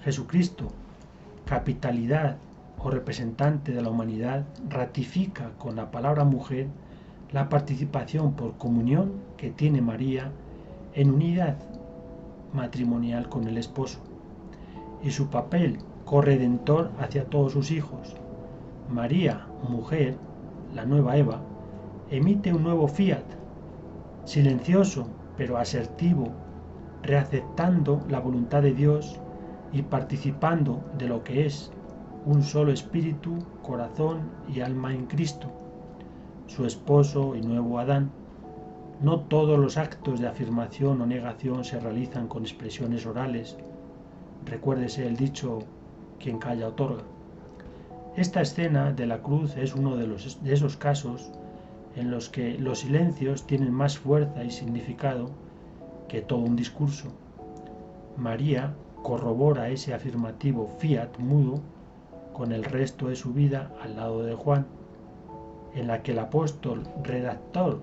Jesucristo, capitalidad o representante de la humanidad, ratifica con la palabra mujer la participación por comunión que tiene María en unidad matrimonial con el esposo y su papel corredentor hacia todos sus hijos. María, mujer, la nueva Eva, emite un nuevo fiat, silencioso pero asertivo, reaceptando la voluntad de Dios y participando de lo que es un solo espíritu, corazón y alma en Cristo, su esposo y nuevo Adán. No todos los actos de afirmación o negación se realizan con expresiones orales. Recuérdese el dicho, quien calla otorga. Esta escena de la cruz es uno de esos casos en los que los silencios tienen más fuerza y significado que todo un discurso. María corrobora ese afirmativo fiat mudo con el resto de su vida al lado de Juan, en la que el apóstol redactor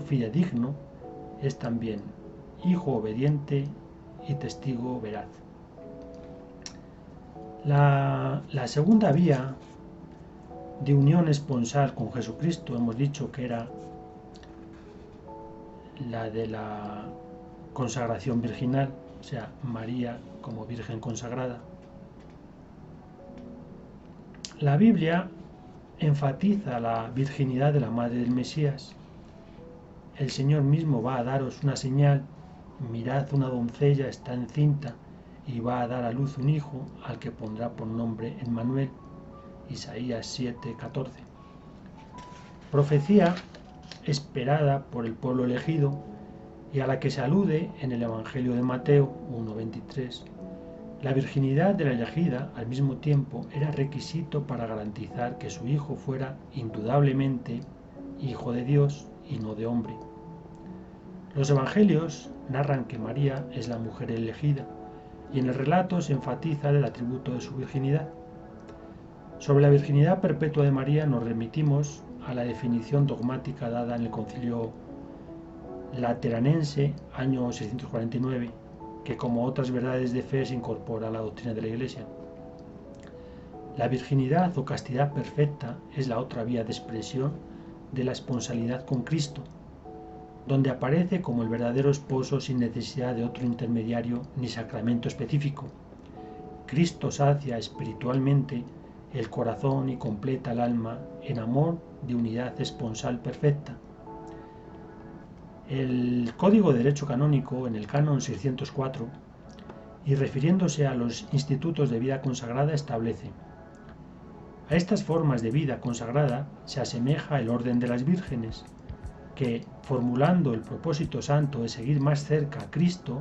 fidedigno, es también hijo obediente y testigo veraz. La segunda vía de unión esponsal con Jesucristo, hemos dicho que era la de la consagración virginal, o sea, María como Virgen consagrada. La Biblia enfatiza la virginidad de la Madre del Mesías. El Señor mismo va a daros una señal, mirad, una doncella está encinta y va a dar a luz un hijo al que pondrá por nombre Emmanuel. Isaías 7:14. Profecía esperada por el pueblo elegido y a la que se alude en el Evangelio de Mateo 1:23. La virginidad de la elegida, al mismo tiempo, era requisito para garantizar que su hijo fuera indudablemente hijo de Dios y no de hombre. Los evangelios narran que María es la mujer elegida y en el relato se enfatiza el atributo de su virginidad. Sobre la virginidad perpetua de María nos remitimos a la definición dogmática dada en el Concilio Lateranense, año 649, que como otras verdades de fe se incorpora a la doctrina de la Iglesia. La virginidad o castidad perfecta es la otra vía de expresión de la esponsalidad con Cristo, donde aparece como el verdadero esposo sin necesidad de otro intermediario ni sacramento específico. Cristo sacia espiritualmente el corazón y completa el alma en amor de unidad esponsal perfecta. El Código de Derecho Canónico, en el Canon 604, y refiriéndose a los institutos de vida consagrada, establece: a estas formas de vida consagrada se asemeja el orden de las vírgenes, que, formulando el propósito santo de seguir más cerca a Cristo,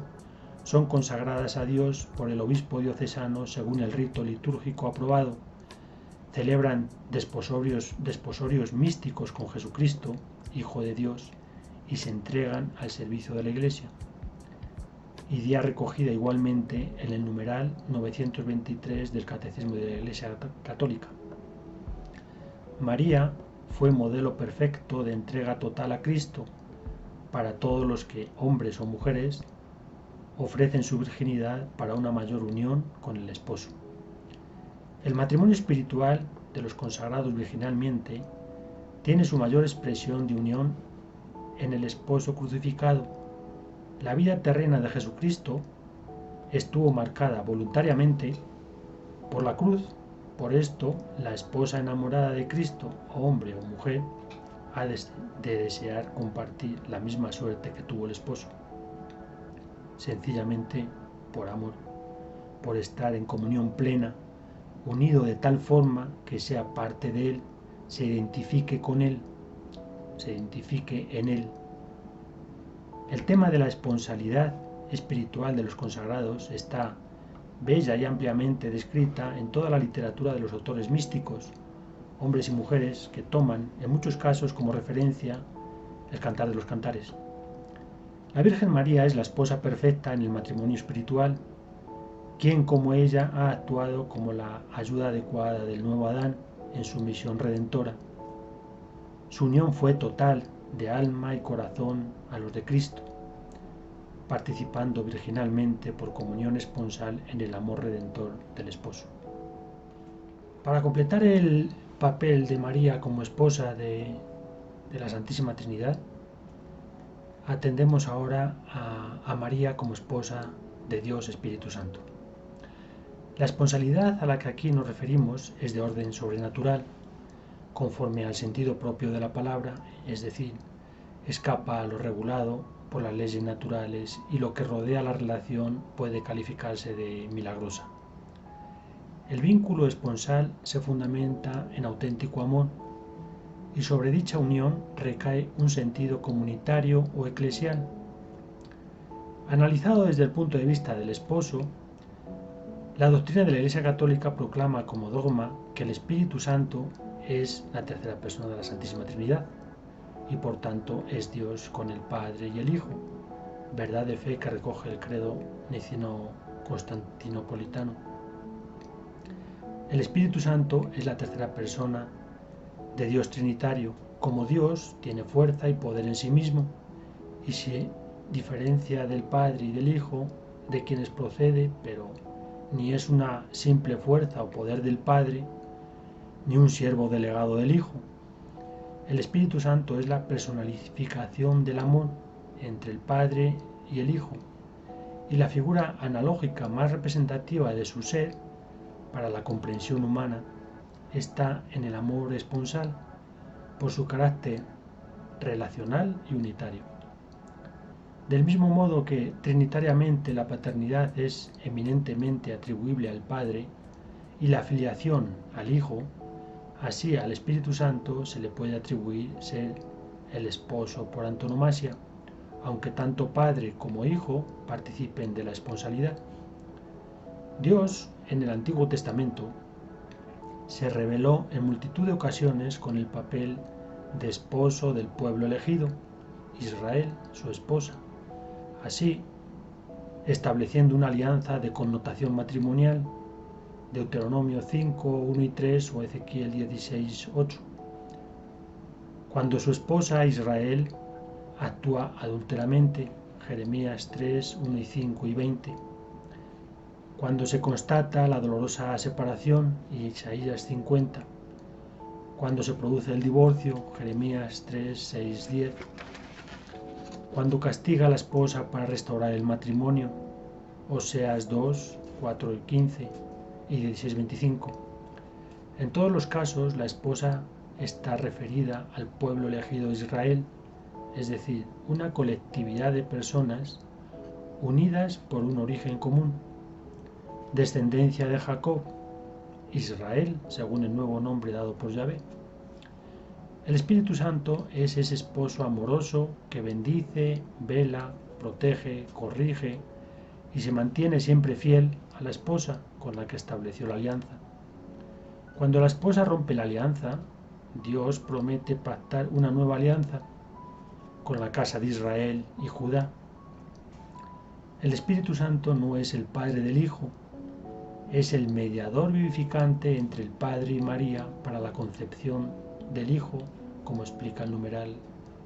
son consagradas a Dios por el obispo diocesano según el rito litúrgico aprobado, celebran desposorios místicos con Jesucristo, Hijo de Dios, y se entregan al servicio de la Iglesia. Idea recogida igualmente en el numeral 923 del Catecismo de la Iglesia Católica. María fue modelo perfecto de entrega total a Cristo para todos los que, hombres o mujeres, ofrecen su virginidad para una mayor unión con el esposo. El matrimonio espiritual de los consagrados virginalmente tiene su mayor expresión de unión en el esposo crucificado. La vida terrena de Jesucristo estuvo marcada voluntariamente por la cruz. Por esto, la esposa enamorada de Cristo, hombre o mujer, ha de desear compartir la misma suerte que tuvo el esposo, sencillamente por amor, por estar en comunión plena, unido de tal forma que sea parte de él, se identifique con él, se identifique en él. El tema de la esponsalidad espiritual de los consagrados está bella y ampliamente descrita en toda la literatura de los autores místicos, hombres y mujeres que toman en muchos casos como referencia el Cantar de los Cantares. La Virgen María es la esposa perfecta en el matrimonio espiritual, quien como ella ha actuado como la ayuda adecuada del nuevo Adán en su misión redentora. Su unión fue total de alma y corazón a los de Cristo, participando virginalmente por comunión esponsal en el amor redentor del esposo. Para completar el papel de María como esposa de la Santísima Trinidad, atendemos ahora a María como esposa de Dios Espíritu Santo. La esponsalidad a la que aquí nos referimos es de orden sobrenatural, conforme al sentido propio de la palabra, es decir, escapa a lo regulado por las leyes naturales y lo que rodea la relación puede calificarse de milagrosa. El vínculo esponsal se fundamenta en auténtico amor y sobre dicha unión recae un sentido comunitario o eclesial. Analizado desde el punto de vista del esposo, la doctrina de la Iglesia Católica proclama como dogma que el Espíritu Santo es la tercera persona de la Santísima Trinidad y por tanto es Dios con el Padre y el Hijo, verdad de fe que recoge el credo niceno-constantinopolitano. El Espíritu Santo es la tercera persona de Dios Trinitario. Como Dios tiene fuerza y poder en sí mismo y se diferencia del Padre y del Hijo, de quienes procede, pero ni es una simple fuerza o poder del Padre, ni un siervo delegado del Hijo. El Espíritu Santo es la personificación del amor entre el Padre y el Hijo, y la figura analógica más representativa de su ser para la comprensión humana está en el amor esponsal, por su carácter relacional y unitario. Del mismo modo que trinitariamente la paternidad es eminentemente atribuible al Padre y la filiación al Hijo, así al Espíritu Santo se le puede atribuir ser el esposo por antonomasia, aunque tanto Padre como Hijo participen de la esponsalidad. Dios, en el Antiguo Testamento, se reveló en multitud de ocasiones con el papel de esposo del pueblo elegido, Israel, su esposa. Así, estableciendo una alianza de connotación matrimonial, Deuteronomio 5, 1 y 3 o Ezequiel 16, 8. Cuando su esposa Israel actúa adúlteramente, Jeremías 3, 1 y 5 y 20. Cuando se constata la dolorosa separación, Isaías 50. Cuando se produce el divorcio, Jeremías 3, 6, 10. Cuando castiga a la esposa para restaurar el matrimonio, Oseas 2, 4 y 15 y 16, 25. En todos los casos, la esposa está referida al pueblo elegido de Israel, es decir, una colectividad de personas unidas por un origen común, descendencia de Jacob, Israel, según el nuevo nombre dado por Yahvé. El Espíritu Santo es ese esposo amoroso que bendice, vela, protege, corrige y se mantiene siempre fiel a la esposa con la que estableció la alianza. Cuando la esposa rompe la alianza, Dios promete pactar una nueva alianza con la casa de Israel y Judá. El Espíritu Santo no es el Padre del Hijo, es el mediador vivificante entre el Padre y María para la concepción del Hijo, como explica el numeral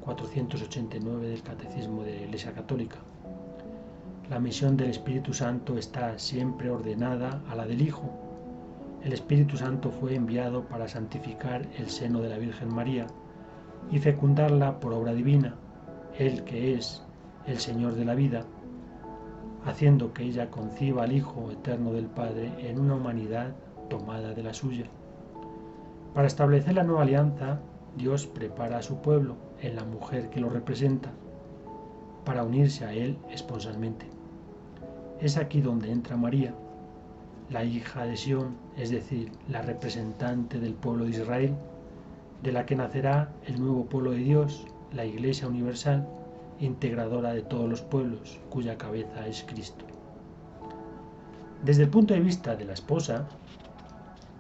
489 del Catecismo de la Iglesia Católica. La misión del Espíritu Santo está siempre ordenada a la del Hijo. El Espíritu Santo fue enviado para santificar el seno de la Virgen María y fecundarla por obra divina, Él que es el Señor de la vida, haciendo que ella conciba al Hijo eterno del Padre en una humanidad tomada de la suya. Para establecer la nueva alianza, Dios prepara a su pueblo en la mujer que lo representa, para unirse a Él esponsalmente. Es aquí donde entra María, la hija de Sión, es decir, la representante del pueblo de Israel, de la que nacerá el nuevo pueblo de Dios, la Iglesia Universal, integradora de todos los pueblos, cuya cabeza es Cristo. Desde el punto de vista de la esposa,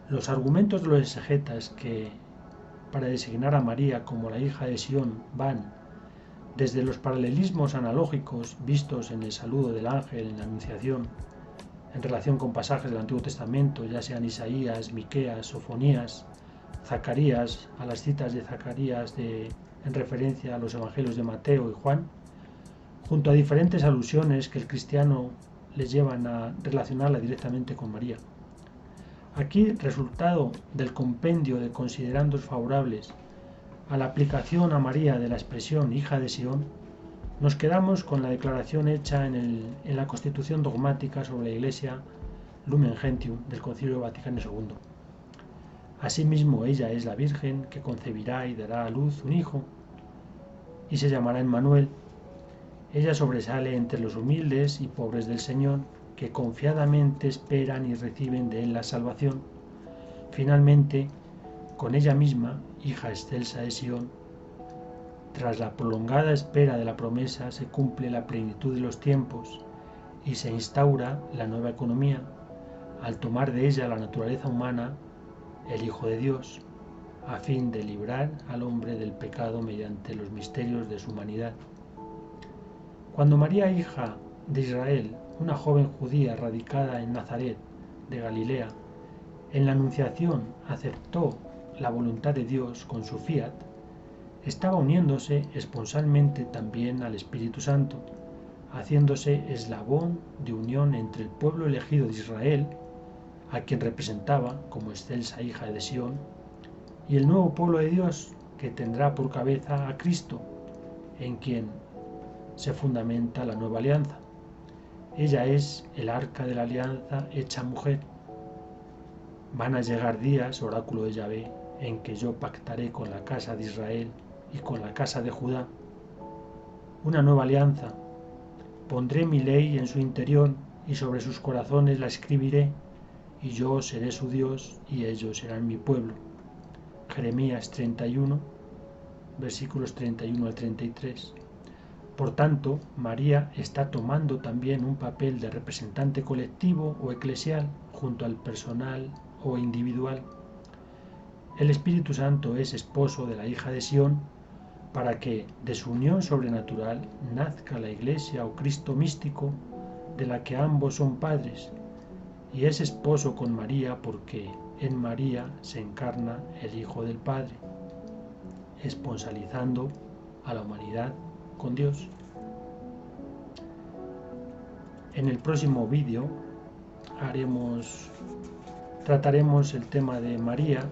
los argumentos de los exegetas que, para designar a María como la hija de Sión, van desde los paralelismos analógicos vistos en el saludo del ángel en la Anunciación, en relación con pasajes del Antiguo Testamento, ya sean Isaías, Miqueas, Sofonías, Zacarías, a las citas de Zacarías en referencia a los evangelios de Mateo y Juan, junto a diferentes alusiones que el cristiano les llevan a relacionarla directamente con María. Aquí, resultado del compendio de considerandos favorables a la aplicación a María de la expresión hija de Sión, nos quedamos con la declaración hecha en la Constitución dogmática sobre la Iglesia Lumen Gentium del Concilio Vaticano II. Asimismo, ella es la Virgen que concebirá y dará a luz un hijo, y se llamará Emmanuel. Ella sobresale entre los humildes y pobres del Señor, que confiadamente esperan y reciben de Él la salvación. Finalmente, con ella misma, hija excelsa de Sión, tras la prolongada espera de la promesa se cumple la plenitud de los tiempos y se instaura la nueva economía, al tomar de ella la naturaleza humana, el Hijo de Dios, a fin de librar al hombre del pecado mediante los misterios de su humanidad. Cuando María, hija de Israel, una joven judía radicada en Nazaret de Galilea, en la Anunciación aceptó la voluntad de Dios con su fiat, estaba uniéndose esponsalmente también al Espíritu Santo, haciéndose eslabón de unión entre el pueblo elegido de Israel, a quien representaba como excelsa hija de Sión, y el nuevo pueblo de Dios, que tendrá por cabeza a Cristo, en quien se fundamenta la nueva alianza. Ella es el arca de la alianza hecha mujer. Van a llegar días, oráculo de Yahvé, en que yo pactaré con la casa de Israel y con la casa de Judá una nueva alianza, Pondré mi ley en su interior y sobre sus corazones la escribiré, y yo seré su Dios y ellos serán mi pueblo. Jeremías 31, versículos 31 al 33. Por tanto, María está tomando también un papel de representante colectivo o eclesial junto al personal o individual. El Espíritu Santo es esposo de la hija de Sión para que de su unión sobrenatural nazca la Iglesia o Cristo místico de la que ambos son padres, y es esposo con María porque en María se encarna el Hijo del Padre, esponsalizando a la humanidad con Dios. En el próximo vídeo trataremos el tema de María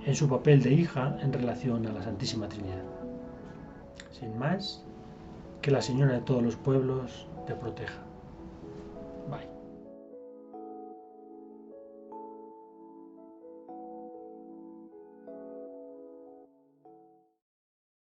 en su papel de hija en relación a la Santísima Trinidad. Sin más, que la Señora de todos los pueblos te proteja.